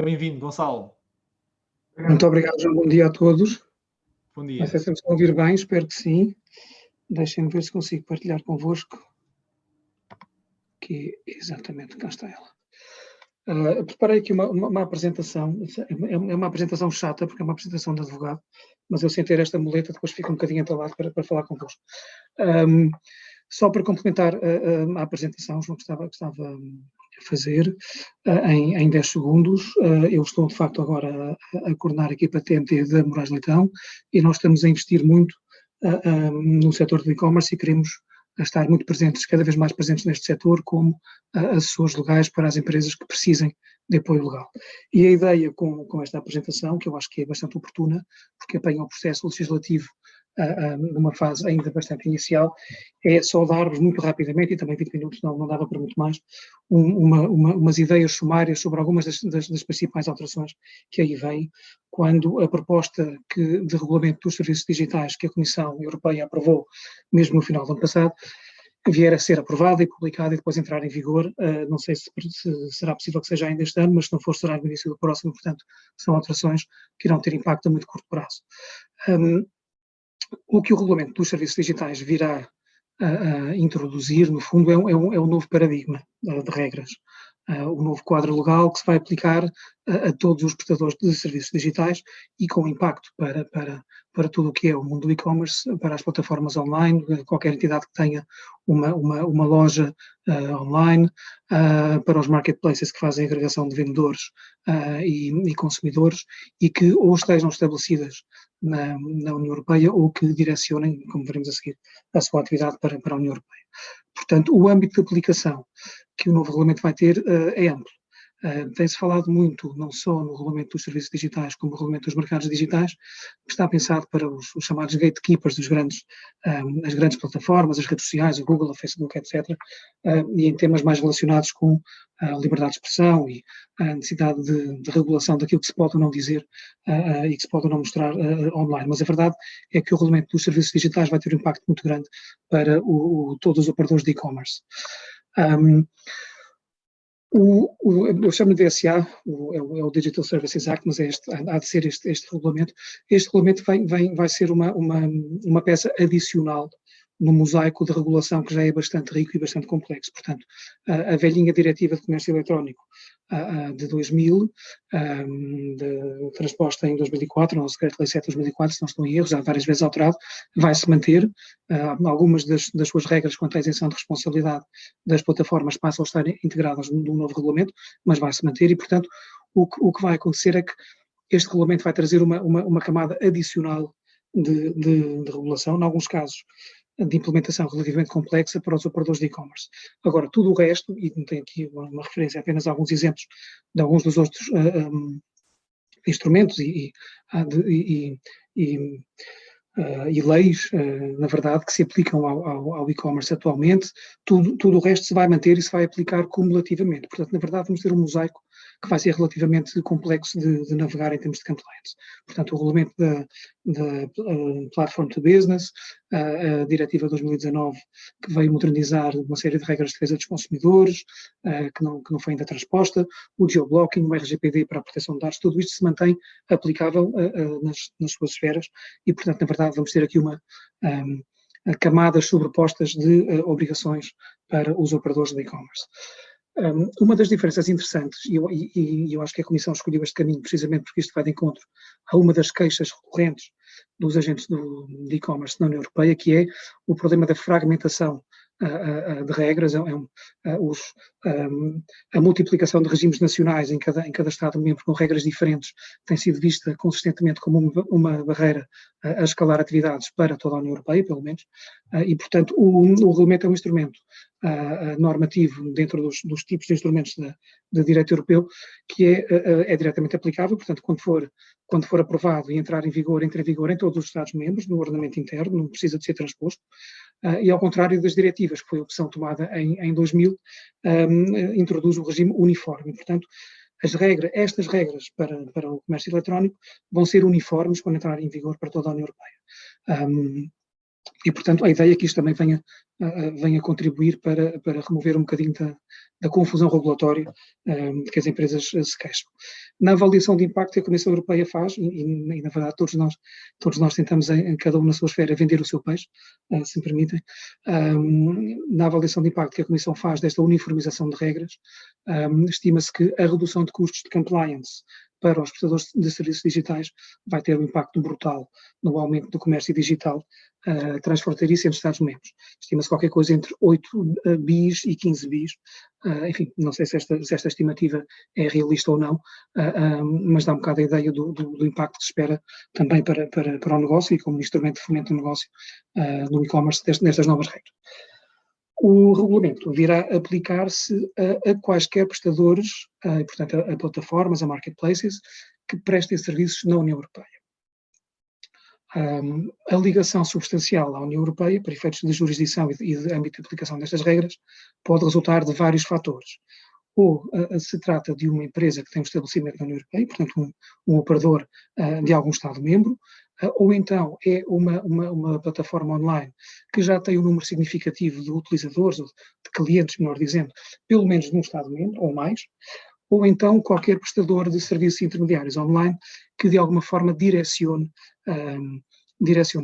Bem-vindo, Gonçalo. Muito obrigado, João. Bom dia a todos. Bom Não dia. sei se me estão a ouvir bem, espero que sim. Deixem-me ver se consigo partilhar convosco. Que exatamente, cá está ela. Preparei aqui uma apresentação, é uma apresentação chata, porque é uma apresentação de advogado, mas eu sem ter esta muleta depois fico um bocadinho entalado para falar convosco. Só para complementar a apresentação, João, que estava a fazer, em 10 segundos, eu estou de facto agora a coordenar a equipa TMT da Moraes Leitão e nós estamos a investir muito no setor do e-commerce e queremos estar muito presentes, cada vez mais presentes neste setor, como assessores legais para as empresas que precisem de apoio legal. E a ideia com esta apresentação, que eu acho que é bastante oportuna, porque apanha o processo legislativo numa fase ainda bastante inicial, é só dar-vos muito rapidamente, e também 20 minutos não dava para muito mais, umas ideias sumárias sobre algumas das principais alterações que aí vêm, quando a proposta de regulamento dos serviços digitais que a Comissão Europeia aprovou, mesmo no final do ano passado, vier a ser aprovada e publicada e depois entrar em vigor. Não sei se será possível que seja ainda este ano, mas se não for, será no início do próximo. Portanto, são alterações que irão ter impacto a muito curto prazo. O que o regulamento dos serviços digitais virá a introduzir, no fundo, é um novo paradigma de regras. O novo quadro legal que se vai aplicar a todos os prestadores de serviços digitais e com impacto para tudo o que é o mundo do e-commerce, para as plataformas online, qualquer entidade que tenha uma loja online, para os marketplaces que fazem agregação de vendedores e consumidores e que ou estejam estabelecidas na União Europeia ou que direcionem, como veremos a seguir, a sua atividade para a União Europeia. Portanto, o âmbito de aplicação que o novo regulamento vai ter é amplo. Tem-se falado muito, não só no regulamento dos serviços digitais, como no regulamento dos mercados digitais, que está pensado para os chamados gatekeepers as grandes plataformas, as redes sociais, o Google, o Facebook, etc., e em temas mais relacionados com a liberdade de expressão e a necessidade de regulação daquilo que se pode ou não dizer e que se pode ou não mostrar online. Mas a verdade é que o regulamento dos serviços digitais vai ter um impacto muito grande para todos os operadores de e-commerce. Eu chamo de DSA, é o Digital Services Act, mas há de ser este regulamento. Este regulamento vai ser uma peça adicional no mosaico de regulação que já é bastante rico e bastante complexo. Portanto, a velhinha diretiva de comércio eletrónico de 2000, transposta em 2004, no Decreto-Lei 7 de 2004, se não estou em erro, já várias vezes alterado, vai-se manter. Algumas das suas regras quanto à isenção de responsabilidade das plataformas passam a estar integradas no novo regulamento, mas vai-se manter e, portanto, o que vai acontecer é que este regulamento vai trazer uma camada adicional de regulação, em alguns casos de implementação relativamente complexa para os operadores de e-commerce. Agora, tudo o resto, e tenho aqui uma referência a apenas a alguns exemplos de alguns dos outros instrumentos e leis, na verdade, que se aplicam ao e-commerce atualmente, tudo o resto se vai manter e se vai aplicar cumulativamente. Portanto, na verdade, vamos ter um mosaico que vai ser relativamente complexo de navegar em termos de compliance. Portanto, o regulamento da Platform to Business, a Diretiva 2019, que veio modernizar uma série de regras de defesa dos consumidores, que não foi ainda transposta, o geoblocking, o RGPD para a proteção de dados, tudo isto se mantém aplicável nas suas esferas e, portanto, na verdade, vamos ter aqui camadas sobrepostas de obrigações para os operadores de e-commerce. Uma das diferenças interessantes, e eu acho que a Comissão escolheu este caminho precisamente porque isto vai de encontro a uma das queixas recorrentes dos agentes de e-commerce na União Europeia, que é o problema da fragmentação de regras, a multiplicação de regimes nacionais em cada Estado-membro com regras diferentes tem sido vista consistentemente como uma barreira a escalar atividades para toda a União Europeia, pelo menos, e, portanto, o regulamento é um instrumento normativo dentro dos tipos de instrumentos de direito europeu que é diretamente aplicável, portanto, quando for aprovado e entra em vigor em todos os Estados-membros, no ordenamento interno, não precisa de ser transposto, e ao contrário das diretivas, que foi a opção tomada em 2000, introduz o regime uniforme. Portanto, estas regras para o comércio eletrónico vão ser uniformes quando entrarem em vigor para toda a União Europeia. E, portanto, a ideia é que isto também venha contribuir para remover um bocadinho da confusão regulatória de que as empresas se queixam. Na avaliação de impacto que a Comissão Europeia faz, e na verdade todos nós tentamos, em cada um na sua esfera, vender o seu peixe, se me permitem, na avaliação de impacto que a Comissão faz desta uniformização de regras, estima-se que a redução de custos de compliance para os prestadores de serviços digitais vai ter um impacto brutal no aumento do comércio digital transfronteiriço entre Estados-membros. Estima-se qualquer coisa entre 8 bis e 15 bis. Enfim, não sei se esta estimativa é realista ou não, mas dá um bocado a ideia do impacto que se espera também para o negócio e como instrumento de fomento do negócio no e-commerce nestas novas regras. O regulamento virá aplicar-se a quaisquer prestadores, portanto, a plataformas, a marketplaces, que prestem serviços na União Europeia. A ligação substancial à União Europeia, para efeitos de jurisdição e de âmbito de aplicação destas regras, pode resultar de vários fatores. Ou se trata de uma empresa que tem um estabelecimento na União Europeia, portanto um operador de algum Estado-membro, ou então é uma plataforma online que já tem um número significativo de utilizadores, ou de clientes, melhor dizendo, pelo menos num Estado-membro ou mais, ou então qualquer prestador de serviços intermediários online que de alguma forma direcione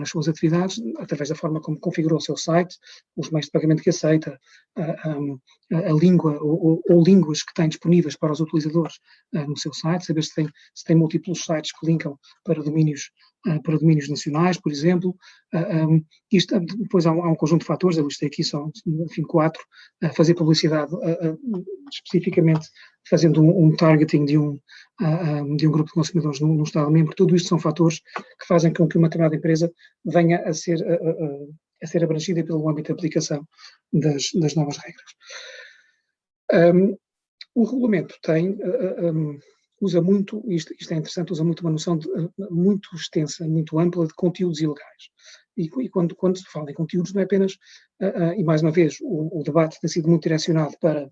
as suas atividades através da forma como configurou o seu site, os meios de pagamento que aceita, a língua ou línguas que tem disponíveis para os utilizadores no seu site, saber se tem múltiplos sites que linkam para domínios nacionais, por exemplo. Isto, depois há um conjunto de fatores, eu listei aqui só, enfim, 4, fazer publicidade especificamente fazendo um targeting de um grupo de consumidores num Estado-membro. Tudo isto são fatores que fazem com que uma determinada empresa venha a ser abrangida pelo âmbito de aplicação das novas regras. O regulamento usa muito, isto é interessante, usa muito uma noção muito extensa, muito ampla de conteúdos ilegais. E quando se fala em conteúdos, não é apenas, e mais uma vez, o debate tem sido muito direcionado para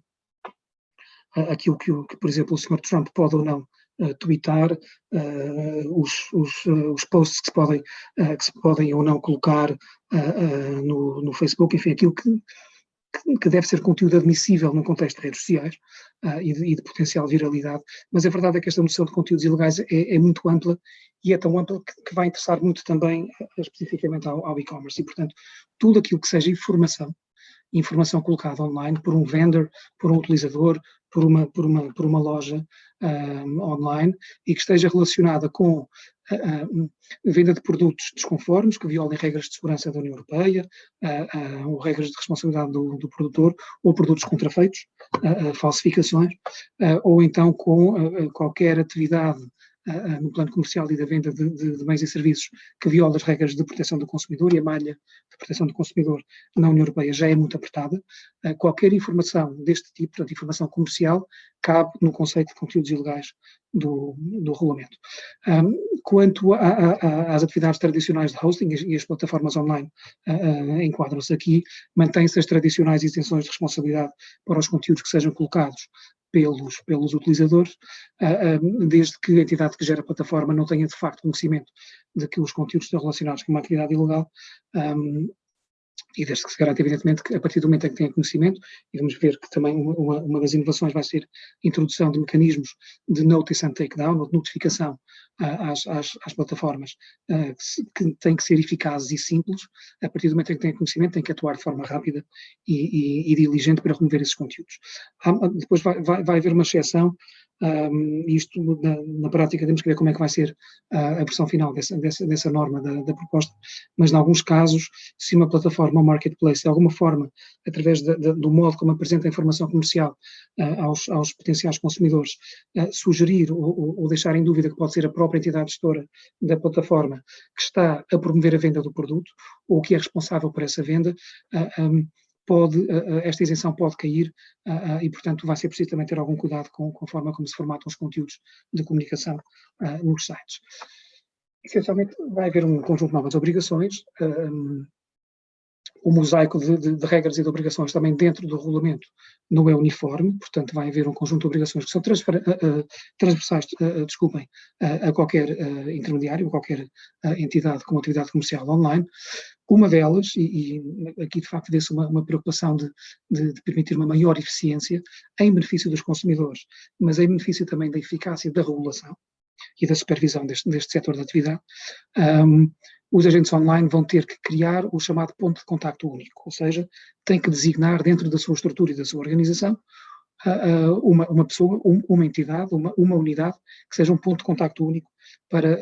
aquilo que, por exemplo, o Sr. Trump pode ou não tweetar, os posts que se podem ou não colocar no Facebook, enfim, aquilo que deve ser conteúdo admissível num contexto de redes sociais e de potencial viralidade, mas a verdade é que esta noção de conteúdos ilegais é muito ampla e é tão ampla que vai interessar muito também especificamente ao e-commerce e, portanto, tudo aquilo que seja informação colocada online por um vendor, por um utilizador, por uma loja online e que esteja relacionada com venda de produtos desconformes, que violem regras de segurança da União Europeia, ou regras de responsabilidade do produtor, ou produtos contrafeitos, falsificações, ou então com qualquer atividade no plano comercial e da venda de bens e serviços que viola as regras de proteção do consumidor, e a malha de proteção do consumidor na União Europeia já é muito apertada. Qualquer informação deste tipo, portanto, informação comercial, cabe no conceito de conteúdos ilegais do regulamento. Quanto às atividades tradicionais de hosting, e as plataformas online enquadram-se aqui, mantém-se as tradicionais isenções de responsabilidade para os conteúdos que sejam colocados pelos utilizadores, desde que a entidade que gera a plataforma não tenha de facto conhecimento de que os conteúdos estão relacionados com uma atividade ilegal, e desde que se garante, evidentemente, que a partir do momento em que tenha conhecimento, e vamos ver que também uma das inovações vai ser a introdução de mecanismos de notice and takedown, ou de notificação às plataformas, que têm que ser eficazes e simples. A partir do momento em que tenha conhecimento, tem que atuar de forma rápida e diligente para remover esses conteúdos. Depois vai haver uma exceção. Isto na prática temos que ver como é que vai ser a versão final dessa norma da proposta, mas em alguns casos, se uma plataforma ou marketplace de alguma forma, através do modo como apresenta a informação comercial aos potenciais consumidores, sugerir ou deixar em dúvida que pode ser a própria entidade gestora da plataforma que está a promover a venda do produto ou que é responsável por essa venda, esta isenção pode cair e, portanto, vai ser preciso também ter algum cuidado com a forma como se formatam os conteúdos de comunicação nos sites. Essencialmente, vai haver um conjunto de novas obrigações o mosaico de regras e de obrigações também dentro do regulamento não é uniforme, portanto vai haver um conjunto de obrigações que são transversais, a qualquer intermediário, a qualquer entidade com atividade comercial online. Uma delas, e aqui de facto vê-se uma preocupação de permitir uma maior eficiência em benefício dos consumidores, mas em benefício também da eficácia da regulação e da supervisão deste setor de atividade. Os agentes online vão ter que criar o chamado ponto de contacto único, ou seja, têm que designar dentro da sua estrutura e da sua organização uma pessoa, uma entidade, uma unidade que seja um ponto de contacto único para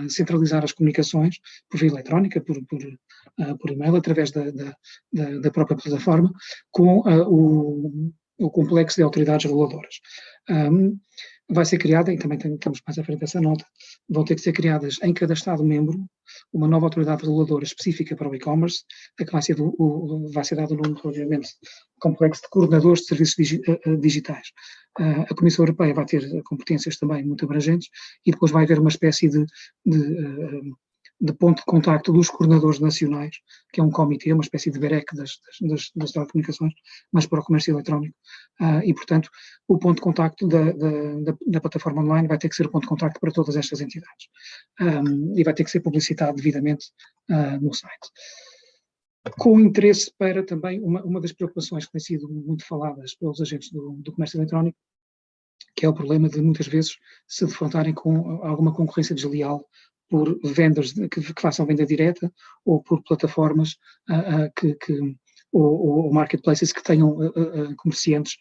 centralizar as comunicações por via eletrónica, por e-mail, através da própria plataforma, com o complexo de autoridades reguladoras. Vai ser criada, e também temos mais à frente essa nota, vão ter que ser criadas em cada Estado-membro uma nova autoridade reguladora específica para o e-commerce, a que vai ser dado o nome relativamente complexo de coordenadores de serviços digitais. A Comissão Europeia vai ter competências também muito abrangentes e depois vai haver uma espécie de ponto de contacto dos coordenadores nacionais, que é um comitê, uma espécie de BEREC das telecomunicações, mas para o comércio eletrónico. E, portanto, o ponto de contacto da plataforma online vai ter que ser o ponto de contacto para todas estas entidades. E vai ter que ser publicitado devidamente no site. Com interesse para também uma das preocupações que tem sido muito faladas pelos agentes do comércio eletrónico, que é o problema de muitas vezes se defrontarem com alguma concorrência desleal por vendors que façam venda direta ou por plataformas ou marketplaces que tenham comerciantes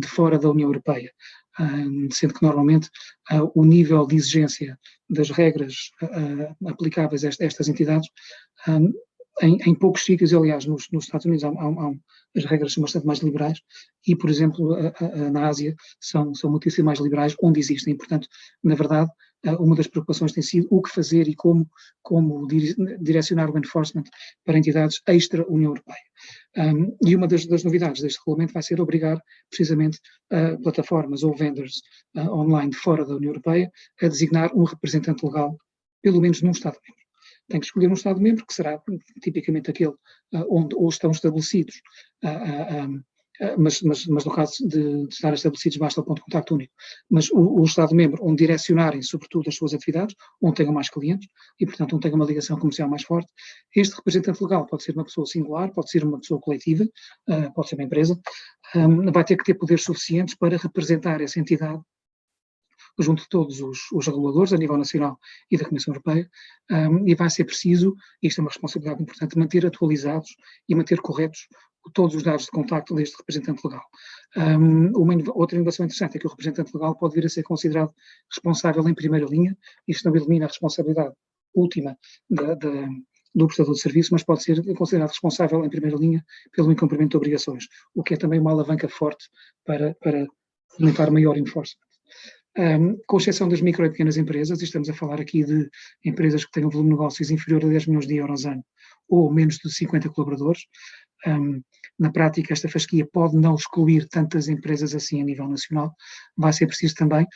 de fora da União Europeia, sendo que normalmente o nível de exigência das regras aplicáveis a estas entidades em poucos sítios, aliás, nos Estados Unidos as regras são bastante mais liberais e, por exemplo, na Ásia são muitíssimo mais liberais, onde existem. Portanto, na verdade, uma das preocupações tem sido o que fazer e como direcionar o enforcement para entidades extra-União Europeia. E uma das novidades deste regulamento vai ser obrigar, precisamente, plataformas ou vendors online fora da União Europeia a designar um representante legal, pelo menos num Estado-membro. Tem que escolher um Estado-membro, que será tipicamente aquele onde ou estão estabelecidos, mas no caso de estar estabelecidos basta o ponto de contacto único, mas o Estado-membro onde direcionarem sobretudo as suas atividades, onde tenham mais clientes e, portanto, onde tenham uma ligação comercial mais forte. Este representante legal pode ser uma pessoa singular, pode ser uma pessoa coletiva, pode ser uma empresa, vai ter que ter poderes suficientes para representar essa entidade junto de todos os reguladores a nível nacional e da Comissão Europeia, e vai ser preciso, isto é uma responsabilidade importante, manter atualizados e manter corretos todos os dados de contacto deste representante legal. Outra inovação interessante é que o representante legal pode vir a ser considerado responsável em primeira linha, isto não elimina a responsabilidade última do prestador de serviço, mas pode ser considerado responsável em primeira linha pelo incumprimento de obrigações, o que é também uma alavanca forte para fomentar maior enforcement. Com exceção das micro e pequenas empresas, e estamos a falar aqui de empresas que têm um volume de negócios inferior a 10 milhões de euros ano ou menos de 50 colaboradores, na prática esta fasquia pode não excluir tantas empresas assim a nível nacional. Vai ser preciso também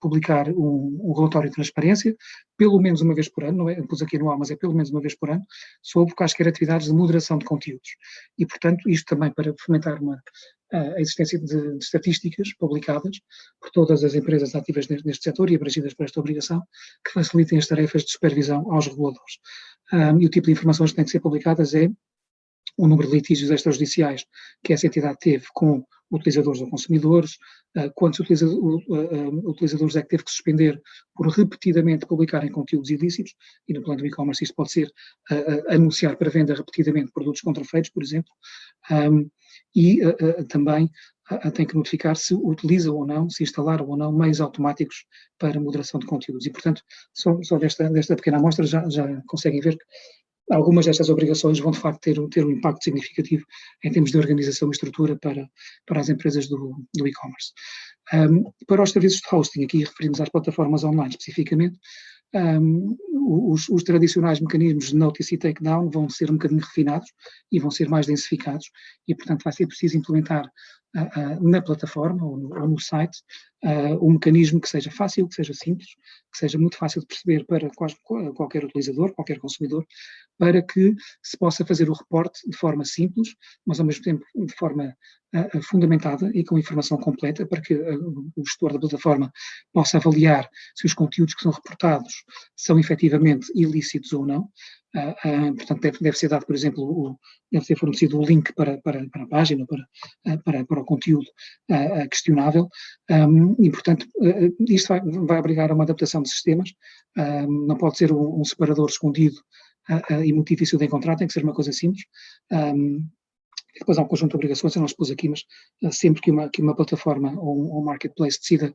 publicar um relatório de transparência, pelo menos uma vez por ano, não é, pus aqui anual, mas é pelo menos uma vez por ano, sobre quaisquer atividades de moderação de conteúdos. E, portanto, isto também para fomentar a existência de estatísticas publicadas por todas as empresas ativas neste setor e abrangidas por esta obrigação, que facilitem as tarefas de supervisão aos reguladores. E o tipo de informações que têm que ser publicadas é o número de litígios extrajudiciais que essa entidade teve com utilizadores ou consumidores, quantos utilizadores é que teve que suspender por repetidamente publicarem conteúdos ilícitos, e no plano do e-commerce isto pode ser anunciar para venda repetidamente produtos contrafeitos, por exemplo, e também tem que notificar se utiliza ou não, se instalaram ou não meios automáticos para moderação de conteúdos. E, portanto, só desta pequena amostra já conseguem ver que algumas destas obrigações vão, de facto, ter um impacto significativo em termos de organização e estrutura para as empresas do e-commerce. Para os serviços de hosting, aqui referimos às plataformas online especificamente, os tradicionais mecanismos de notice e takedown vão ser um bocadinho refinados e vão ser mais densificados e, portanto, vai ser preciso implementar na plataforma ou no site um mecanismo que seja fácil, que seja simples, que seja muito fácil de perceber para qualquer utilizador, qualquer consumidor, para que se possa fazer o reporte de forma simples, mas ao mesmo tempo de forma fundamentada e com informação completa, para que o gestor da plataforma possa avaliar se os conteúdos que são reportados são efetivamente ilícitos ou não. Portanto, deve ser dado, por exemplo, deve ser fornecido o link para a página, para o conteúdo questionável, e, portanto, isto vai obrigar a uma adaptação de sistemas, não pode ser um separador escondido e muito difícil de encontrar, tem que ser uma coisa simples. Depois há um conjunto de obrigações, eu não expus aqui, mas sempre que uma plataforma ou um marketplace decida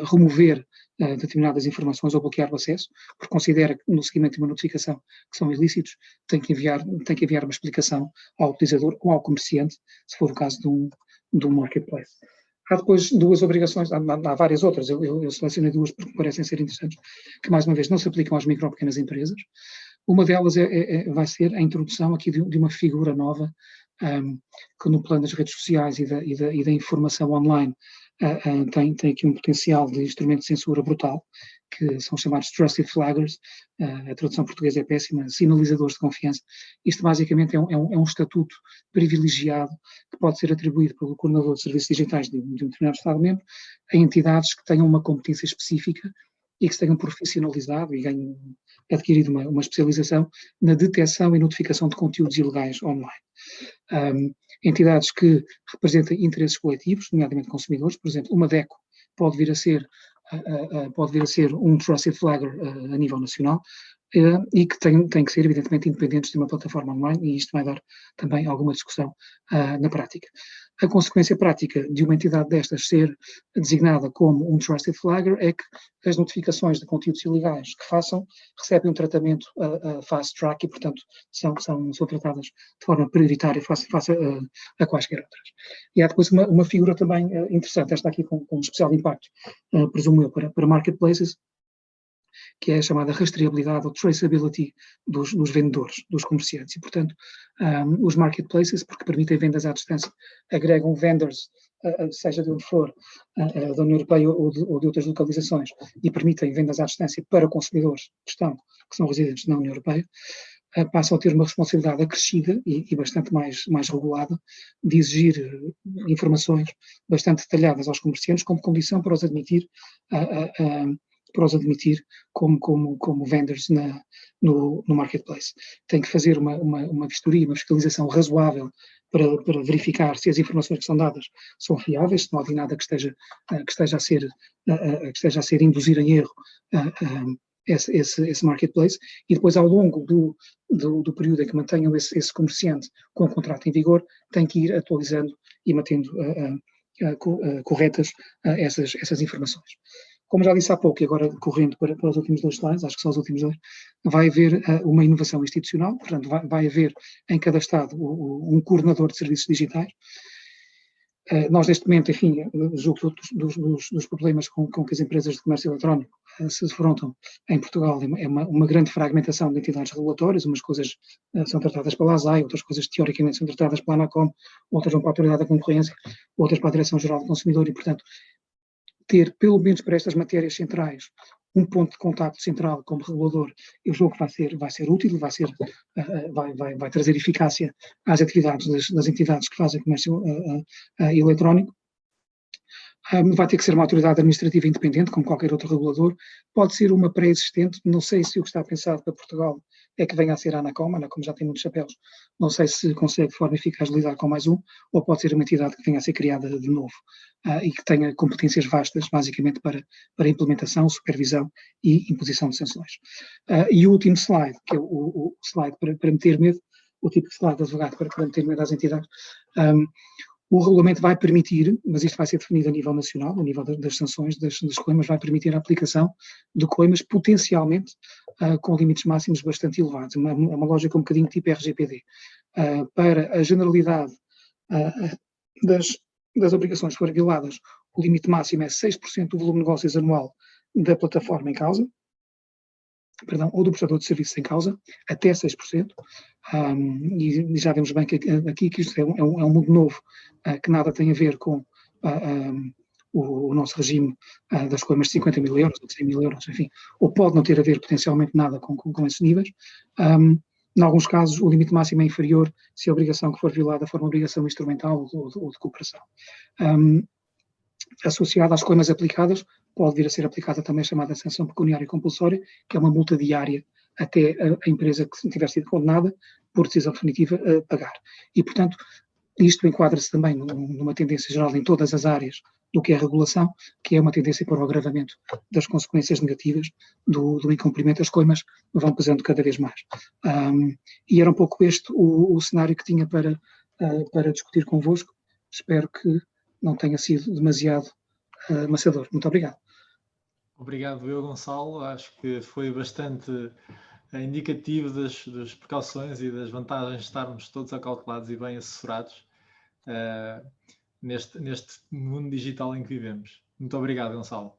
remover determinadas informações ou bloquear o acesso, porque considera que no seguimento de uma notificação que são ilícitos, tem que enviar uma explicação ao utilizador ou ao comerciante, se for o caso de um marketplace. Há depois duas obrigações, há várias outras, eu selecionei duas porque me parecem ser interessantes, que mais uma vez não se aplicam às micro ou pequenas empresas. Uma delas vai ser a introdução aqui de uma figura nova, que no plano das redes sociais e da informação online tem aqui um potencial de instrumento de censura brutal, que são chamados Trusted Flaggers, a tradução portuguesa é péssima, sinalizadores de confiança. Isto basicamente é um estatuto privilegiado que pode ser atribuído pelo coordenador de serviços digitais de um determinado Estado-membro a entidades que tenham uma competência específica e que se tenham profissionalizado e ganhem adquirido uma especialização na detecção e notificação de conteúdos ilegais online. Entidades que representem interesses coletivos, nomeadamente consumidores, por exemplo, uma DECO pode vir a ser um Trusted Flagger a nível nacional, e que tem que ser, evidentemente, independentes de uma plataforma online, e isto vai dar também alguma discussão na prática. A consequência prática de uma entidade destas ser designada como um Trusted Flagger é que as notificações de conteúdos ilegais que façam recebem um tratamento fast track e, portanto, são tratadas de forma prioritária face a quaisquer outras. E há depois uma figura também interessante, esta aqui com especial impacto, presumo eu, para marketplaces, que é a chamada rastreabilidade ou traceability dos vendedores, dos comerciantes. E, portanto, os marketplaces, porque permitem vendas à distância, agregam vendors, seja de onde for, da União Europeia ou de outras localizações, e permitem vendas à distância para consumidores que são residentes na União Europeia, passam a ter uma responsabilidade acrescida e bastante mais regulada de exigir informações bastante detalhadas aos comerciantes como condição para os admitir como vendors no marketplace. Tem que fazer uma vistoria, uma fiscalização razoável para verificar se as informações que são dadas são fiáveis, se não há nada que esteja a ser induzir em erro esse marketplace, e depois ao longo do período em que mantenham esse comerciante com o contrato em vigor, tem que ir atualizando e mantendo corretas essas informações. Como já disse há pouco, e agora correndo para os últimos dois slides, acho que são os últimos dois, vai haver uma inovação institucional, portanto vai haver em cada Estado um coordenador de serviços digitais. Nós neste momento, enfim, julgo que dos problemas com que as empresas de comércio eletrónico se defrontam em Portugal é uma grande fragmentação de entidades regulatórias, umas coisas são tratadas pela ASAI, outras coisas teoricamente são tratadas pela ANACOM, outras vão para a Autoridade da Concorrência, outras para a Direção-Geral do Consumidor e, portanto, ter, pelo menos para estas matérias centrais, um ponto de contacto central como regulador, eu julgo que vai ser útil, vai trazer eficácia às atividades das entidades que fazem comércio eletrónico. Vai ter que ser uma autoridade administrativa independente, como qualquer outro regulador. Pode ser uma pré-existente, não sei se o que está pensado para Portugal é que venha a ser a ANACOM já tem muitos chapéus, não sei se consegue de forma eficaz lidar com mais um, ou pode ser uma entidade que venha a ser criada de novo e que tenha competências vastas, basicamente para implementação, supervisão e imposição de sanções. E o último slide, que é o slide para meter medo, o tipo de slide de advogado para meter medo às entidades. O regulamento vai permitir, mas isto vai ser definido a nível nacional, a nível das sanções, das coimas, vai permitir a aplicação de coimas potencialmente com limites máximos bastante elevados. Uma lógica um bocadinho tipo RGPD. Para a generalidade das obrigações que forem violadas, o limite máximo é 6% do volume de negócios anual da plataforma em causa, ou do prestador de serviços em causa, até 6%, e já vemos bem que isto é um mundo novo, que nada tem a ver com o nosso regime das coimas de 50 mil euros ou de 100 mil euros, enfim, ou pode não ter a ver potencialmente nada com esses níveis. Em alguns casos, o limite máximo é inferior se a obrigação que for violada for uma obrigação instrumental ou de cooperação. Associada às coimas aplicadas, pode vir a ser aplicada também a chamada sanção pecuniária compulsória, que é uma multa diária até a empresa que tiver sido condenada, por decisão definitiva, a pagar. E, portanto, isto enquadra-se também numa tendência geral em todas as áreas do que é a regulação, que é uma tendência para o agravamento das consequências negativas do incumprimento. As coimas vão pesando cada vez mais. E era um pouco este o cenário que tinha para discutir convosco. Espero que não tenha sido demasiado amassador. Muito obrigado. Obrigado eu, Gonçalo. Acho que foi bastante indicativo das precauções e das vantagens de estarmos todos acautelados e bem assessorados neste mundo digital em que vivemos. Muito obrigado, Gonçalo.